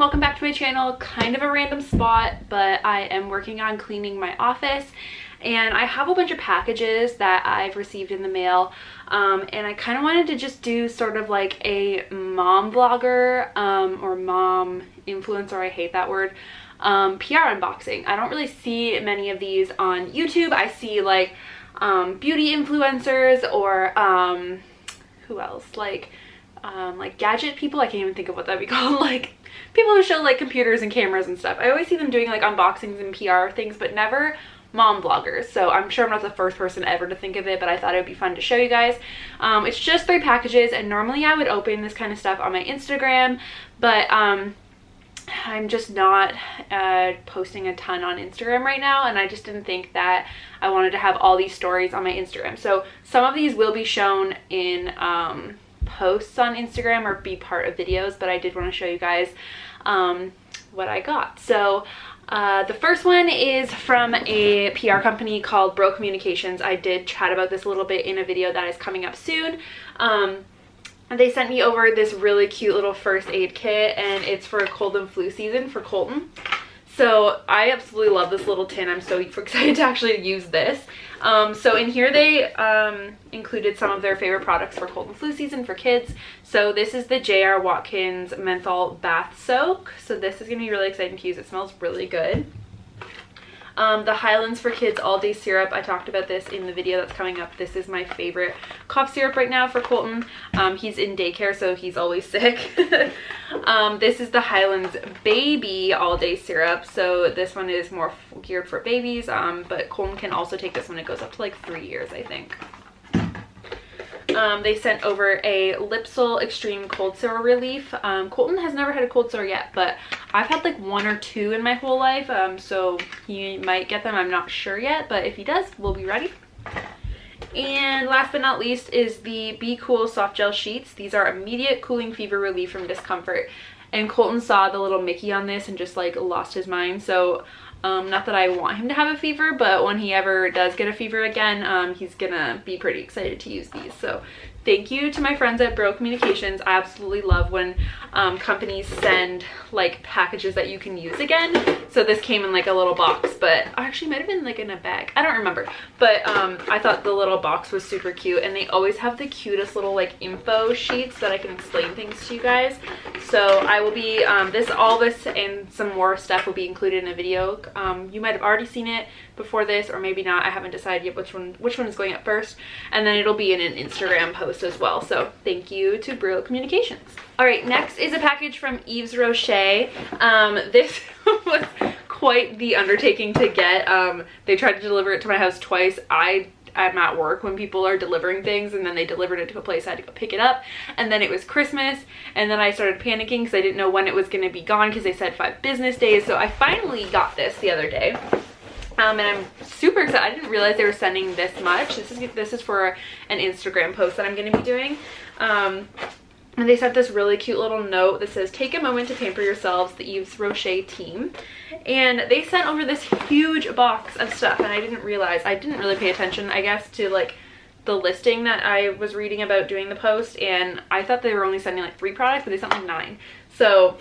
welcome back to my channel. Kind of a random spot, but I am working on cleaning my office and I have a bunch of packages that I've received in the mail, and I kind of wanted to just do sort of like a mom vlogger or mom influencer, I hate that word, PR unboxing. I don't really see many of these on YouTube. I see like beauty influencers or who else, like gadget people. I can't even think of what that'd be called. Like people who show like computers and cameras and stuff. I always see them doing like unboxings and PR things, but never mom vloggers. So I'm sure I'm not the first person ever to think of it, but I thought it would be fun to show you guys. It's just 3 packages, and normally I would open this kind of stuff on my Instagram, but I'm just not posting a ton on Instagram right now, and I just didn't think that I wanted to have all these stories on my Instagram. So some of these will be shown in posts on Instagram or be part of videos, but I did want to show you guys what I got. So the first one is from a PR company called Bello Communications. I did chat about this a little bit in a video that is coming up soon. They sent me over this really cute little first aid kit, and it's for cold and flu season for Colton. So I absolutely love this little tin. I'm so excited to actually use this. So in here they included some of their favorite products for cold and flu season for kids. So this is the J.R. Watkins Menthol Bath Soak. So this is going to be really exciting to use. It smells really good. The Highlands for Kids All Day Syrup. I talked about this in the video that's coming up. This is my favorite cough syrup right now for Colton. He's in daycare, so he's always sick. This is the Highlands Baby All Day Syrup. So this one is more geared for babies, but Colton can also take this one. It goes up to like 3 years, I think. They sent over a Lipsil Extreme Cold Sore Relief. Colton has never had a cold sore yet, but I've had like 1 or 2 in my whole life, so he might get them. I'm not sure yet, but if he does, we'll be ready. And last but not least is the Be Cool Soft Gel Sheets. These are immediate cooling fever relief from discomfort. And Colton saw the little Mickey on this and just like lost his mind. So not that I want him to have a fever, but when he ever does get a fever again, he's gonna be pretty excited to use these. So thank you to my friends at Bello Communications. I absolutely love when companies send like packages that you can use again. So this came in like a little box, but actually might have been like in a bag. I don't remember, but I thought the little box was super cute, and they always have the cutest little like info sheets that I can explain things to you guys. So I will be all this and some more stuff will be included in a video. You might have already seen it before this, or maybe not. I haven't decided yet which one is going up first, and then it'll be in an Instagram post as well. So thank you to Bello Communications. All right, next is a package from Yves Rocher. This was quite the undertaking to get. They tried to deliver it to my house twice. I'm at work when people are delivering things, and then they delivered it to a place. I had to go pick it up, and then it was Christmas, and then I started panicking because I didn't know when it was going to be gone because they said 5 business days. So I finally got this the other day. And I'm super excited. I didn't realize they were sending this much. This is for an Instagram post that I'm going to be doing. And they sent this really cute little note that says, "Take a moment to pamper yourselves, the Yves Rocher team." And they sent over this huge box of stuff, and I didn't realize. I didn't really pay attention, I guess, to like the listing that I was reading about doing the post, and I thought they were only sending like 3 products, but they sent like 9. So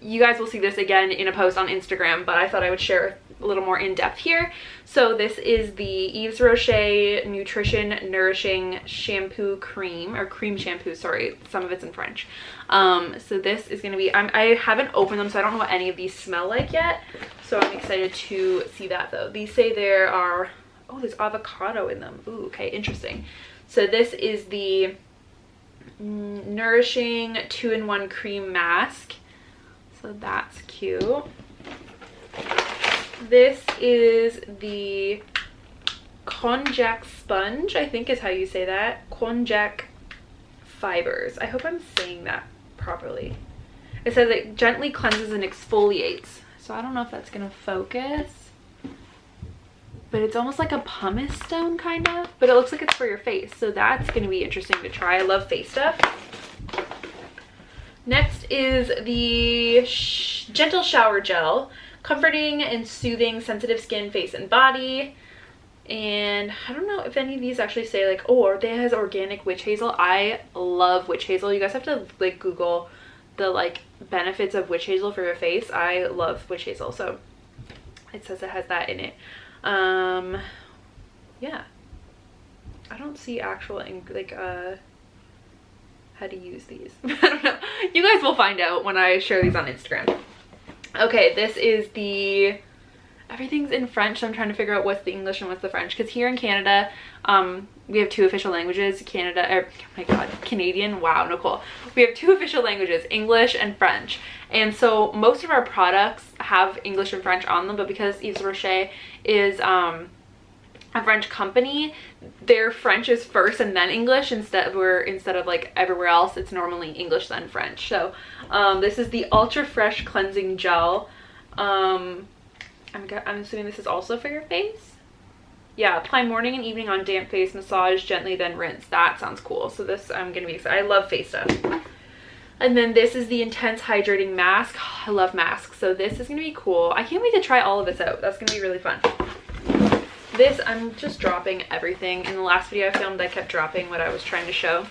you guys will see this again in a post on Instagram, but I thought I would share a little more in depth here. So this is the Yves Rocher Nutrition Nourishing Shampoo Cream, or cream shampoo, sorry, some of it's in French. So this is going to be, I haven't opened them, so I don't know what any of these smell like yet. So I'm excited to see that though. These say there are, oh, there's avocado in them. Ooh, okay, interesting. So this is the Nourishing 2-in-1 Cream Mask. So that's cute. This is the Konjac Sponge, I think is how you say that. Konjac Fibers. I hope I'm saying that properly. It says it gently cleanses and exfoliates. So I don't know if that's going to focus. But it's almost like a pumice stone kind of. But it looks like it's for your face. So that's going to be interesting to try. I love face stuff. Next is the Gentle Shower Gel. Comforting and soothing sensitive skin, face, and body. And I don't know if any of these actually say like, oh, it has organic witch hazel. I love witch hazel. You guys have to like Google the like benefits of witch hazel for your face. I love witch hazel, so it says it has that in it. Yeah, I don't see actual like how to use these. I don't know. You guys will find out when I share these on Instagram. Okay, this is the, everything's in French, so I'm trying to figure out what's the English and what's the French, because here in Canada, we have 2 official languages. Oh my god, Canadian, wow, Nicole. We have 2 official languages, English and French. And so most of our products have English and French on them, but because Yves Rocher is a French company, their French is first and then English, instead of like everywhere else, it's normally English then French. So this is the Ultra Fresh Cleansing Gel. I'm assuming this is also for your face. Yeah, apply morning and evening on damp face, massage gently, then rinse. That sounds cool. So this, I'm gonna be excited. I love face stuff. And then this is the Intense Hydrating Mask. I love masks, so this is gonna be cool. I can't wait to try all of this out. That's gonna be really fun. This, I'm just dropping everything. In the last video I filmed, I kept dropping what I was trying to show.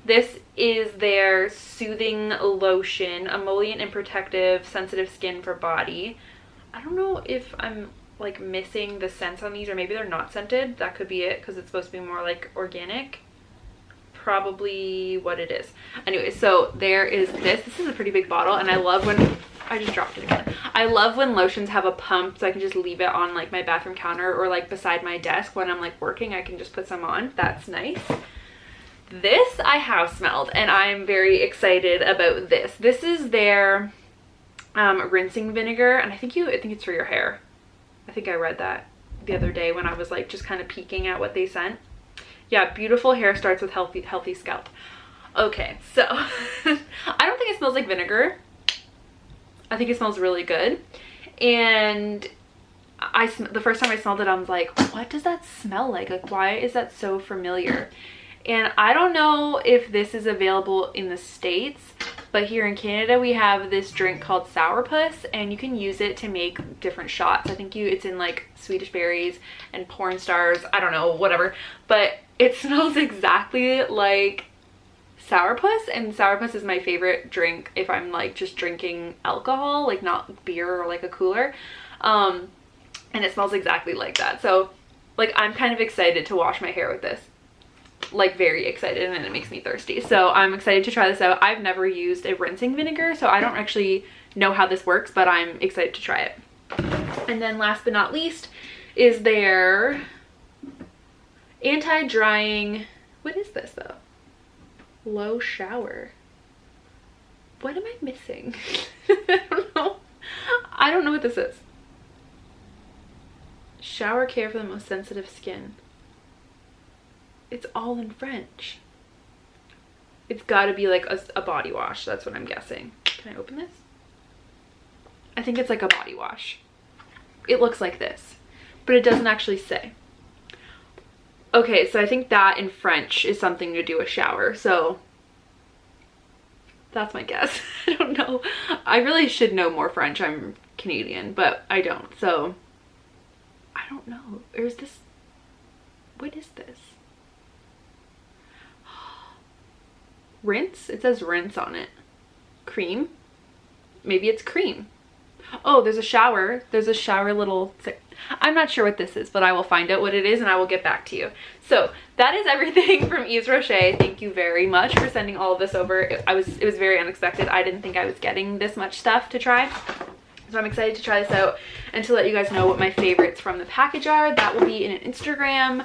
This is their Soothing Lotion, emollient and protective, sensitive skin for body. I don't know if I'm like missing the scents on these, or maybe they're not scented. That could be it, because it's supposed to be more like organic. Probably what it is. Anyway, so there is this. This is a pretty big bottle, and I love when, I just dropped it again. I love when lotions have a pump, so I can just leave it on like my bathroom counter or like beside my desk when I'm like working. I can just put some on. That's nice. This I have smelled, and I'm very excited about this. This is their rinsing vinegar, and I think it's for your hair. I think I read that the other day when I was like just kind of peeking at what they sent. Yeah, beautiful hair starts with healthy scalp. Okay, so I don't think it smells like vinegar. I think it smells really good. And the first time I smelled it, I was like, what does that smell like? Like, why is that so familiar? And I don't know if this is available in the States, but here in Canada we have this drink called Sourpuss, and you can use it to make different shots. I think it's in like Swedish berries and porn stars, I don't know, whatever, but it smells exactly like Sourpuss, and Sourpuss is my favorite drink if I'm like just drinking alcohol, like not beer or like a cooler, and it smells exactly like that. So like I'm kind of excited to wash my hair with this, like very excited, and it makes me thirsty. So I'm excited to try this out. I've never used a rinsing vinegar, so I don't actually know how this works, but I'm excited to try it. And then last but not least is their anti-drying, what is this though? Low shower. What am I missing? I don't know. I don't know what this is. Shower care for the most sensitive skin. It's all in French. It's gotta be like a body wash. That's what I'm guessing. Can I open this? I think it's like a body wash. It looks like this, but it doesn't actually say. Okay, so I think that in French is something to do with shower. So that's my guess. I don't know. I really should know more French. I'm Canadian, but I don't. So I don't know. Or is this, what is this? Rinse? It says rinse on it. Cream? Maybe it's cream. Oh, there's a shower. There's a shower little, I'm not sure what this is, but I will find out what it is and I will get back to you. So that is everything from Yves Rocher. Thank you very much for sending all of this over. It was very unexpected. I didn't think I was getting this much stuff to try. So I'm excited to try this out and to let you guys know what my favorites from the package are. That will be in an Instagram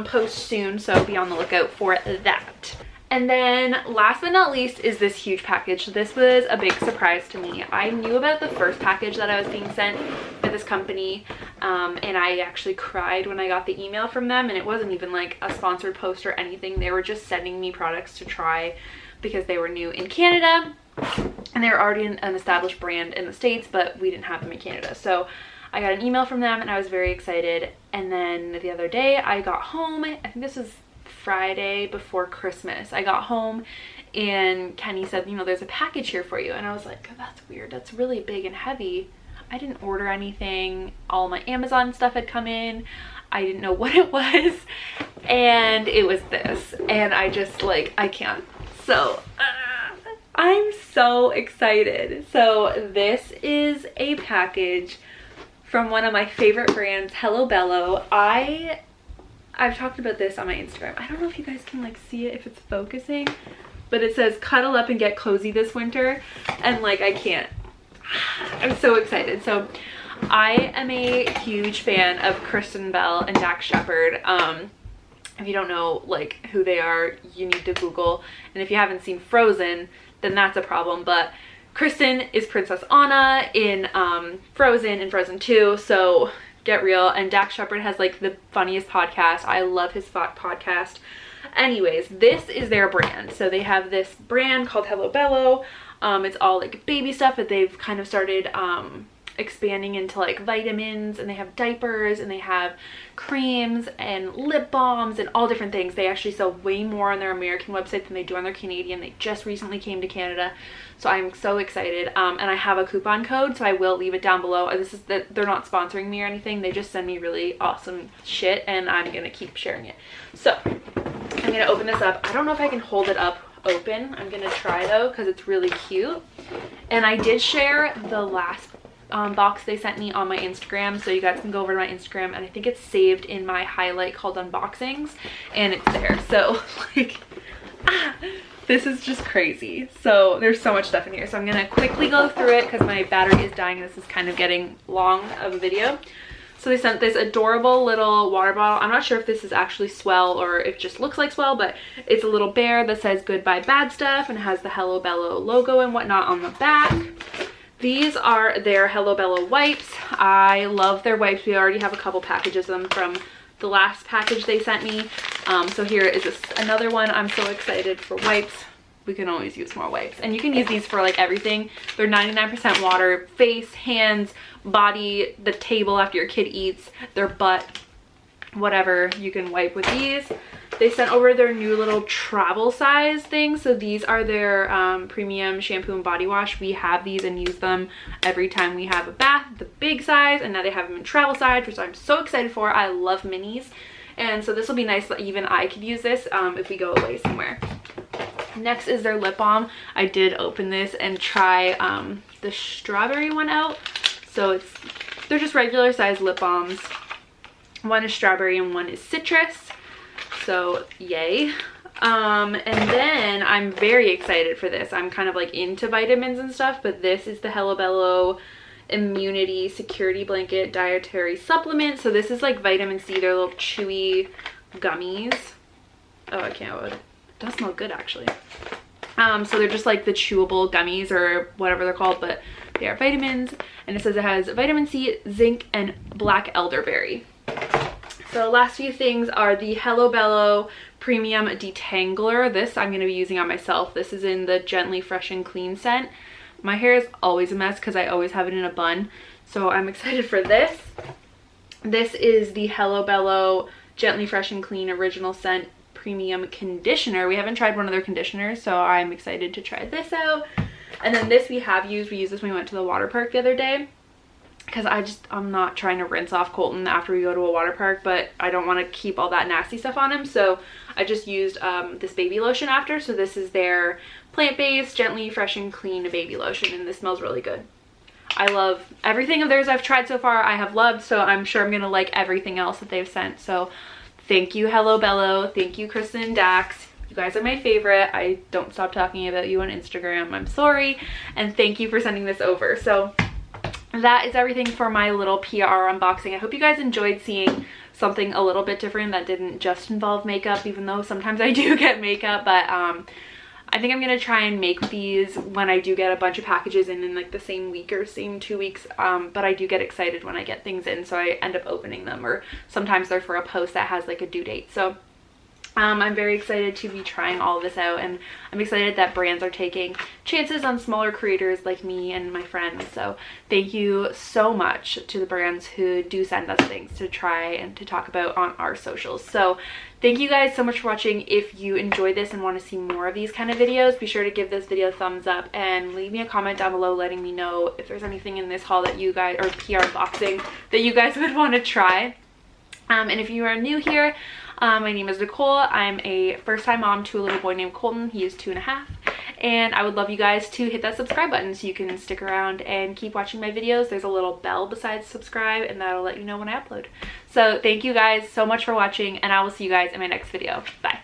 post soon, so be on the lookout for that. And then last but not least is this huge package. This was a big surprise to me. I knew about the first package that I was being sent by this company, and I actually cried when I got the email from them, and it wasn't even like a sponsored post or anything. They were just sending me products to try because they were new in Canada, and they were already an established brand in the States, but we didn't have them in Canada. So I got an email from them and I was very excited. And then the other day I got home, I think this was Friday before Christmas. I got home and Kenny said, you know, there's a package here for you. And I was like, oh, that's weird. That's really big and heavy. I didn't order anything. All my Amazon stuff had come in. I didn't know what it was. And it was this. And I just like, I can't. So I'm so excited. So this is a package from one of my favorite brands, Hello Bello. I've talked about this on my Instagram. I don't know if you guys can like see it, if it's focusing, but it says cuddle up and get cozy this winter, and like I can't. I'm so excited. So I am a huge fan of Kristen Bell and Dax Shepard. If you don't know like who they are, you need to Google, and if you haven't seen Frozen, then that's a problem. But Kristen is Princess Anna in Frozen and Frozen 2, so get real. And Dax Shepard has like the funniest podcast. I love his podcast. Anyways, this is their brand. So they have this brand called Hello Bello. It's all like baby stuff that they've kind of started expanding into like vitamins, and they have diapers, and they have creams and lip balms and all different things. They actually sell way more on their American website than they do on their Canadian. They just recently came to Canada, so I'm so excited. And I have a coupon code, so I will leave it down below. This is that they're not sponsoring me or anything. They just send me really awesome shit, and I'm gonna keep sharing it. So I'm gonna open this up. I don't know if I can hold it up open. I'm gonna try though, because it's really cute. And I did share the last box they sent me on my Instagram, so you guys can go over to my Instagram, and I think it's saved in my highlight called unboxings, and it's there. So like this is just crazy. So there's so much stuff in here, so I'm gonna quickly go through it because my battery is dying. This is kind of getting long of a video. So they sent this adorable little water bottle. I'm not sure if this is actually Swell or if it just looks like Swell, but it's a little bear that says goodbye bad stuff, and it has the Hello Bello logo and whatnot on the back. These are their Hello Bello wipes. I love their wipes. We already have a couple packages of them from the last package they sent me. So here is another one. I'm so excited for wipes. We can always use more wipes. And you can use these for like everything. They're 99% water, face, hands, body, the table after your kid eats, their butt, whatever, you can wipe with these. They sent over their new little travel size thing. So these are their premium shampoo and body wash. We have these and use them every time we have a bath, the big size, and now they have them in travel size, which I'm so excited for. I love minis. And so this will be nice that even I could use this if we go away somewhere. Next is their lip balm. I did open this and try the strawberry one out. So they're just regular size lip balms. One is strawberry and one is citrus. So yay. And then I'm very excited for this. I'm kind of like into vitamins and stuff, but this is the Hello Bello Immunity Security Blanket Dietary Supplement. So this is like vitamin C. They're little chewy gummies. Oh, I can't. It does smell good actually. So they're just like the chewable gummies or whatever they're called, but they are vitamins. And it says it has vitamin C, zinc, and black elderberry. So last few things are the Hello Bello Premium Detangler. This I'm going to be using on myself. This is in the Gently Fresh and Clean scent. My hair is always a mess because I always have it in a bun. So I'm excited for this. This is the Hello Bello Gently Fresh and Clean Original Scent Premium Conditioner. We haven't tried one of their conditioners, so I'm excited to try this out. And then this we used this when we went to the water park the other day. Because I'm not trying to rinse off Colton after we go to a water park, but I don't want to keep all that nasty stuff on him. So I just used this baby lotion after. So this is their plant-based, gently fresh and clean baby lotion, and this smells really good. I love everything of theirs I've tried so far. I have loved, so I'm sure I'm going to like everything else that they've sent. So thank you, Hello Bello. Thank you, Kristen and Dax. You guys are my favorite. I don't stop talking about you on Instagram. I'm sorry. And thank you for sending this over. So that is everything for my little PR unboxing. I hope you guys enjoyed seeing something a little bit different that didn't just involve makeup, even though sometimes I do get makeup. But I think I'm gonna try and make these when I do get a bunch of packages in like the same week or same 2 weeks. But I do get excited when I get things in, so I end up opening them, or sometimes they're for a post that has like a due date. So I'm very excited to be trying all of this out, and I'm excited that brands are taking chances on smaller creators like me and my friends. So thank you so much to the brands who do send us things to try and to talk about on our socials. So thank you guys so much for watching. If you enjoyed this and want to see more of these kind of videos, be sure to give this video a thumbs up and leave me a comment down below letting me know if there's anything in this haul that you guys, or PR boxing, that you guys would want to try. And if you are new here, my name is Nicole. I'm a first-time mom to a little boy named Colton. He is 2.5. And I would love you guys to hit that subscribe button so you can stick around and keep watching my videos. There's a little bell besides subscribe, and that'll let you know when I upload. So thank you guys so much for watching, and I will see you guys in my next video. Bye.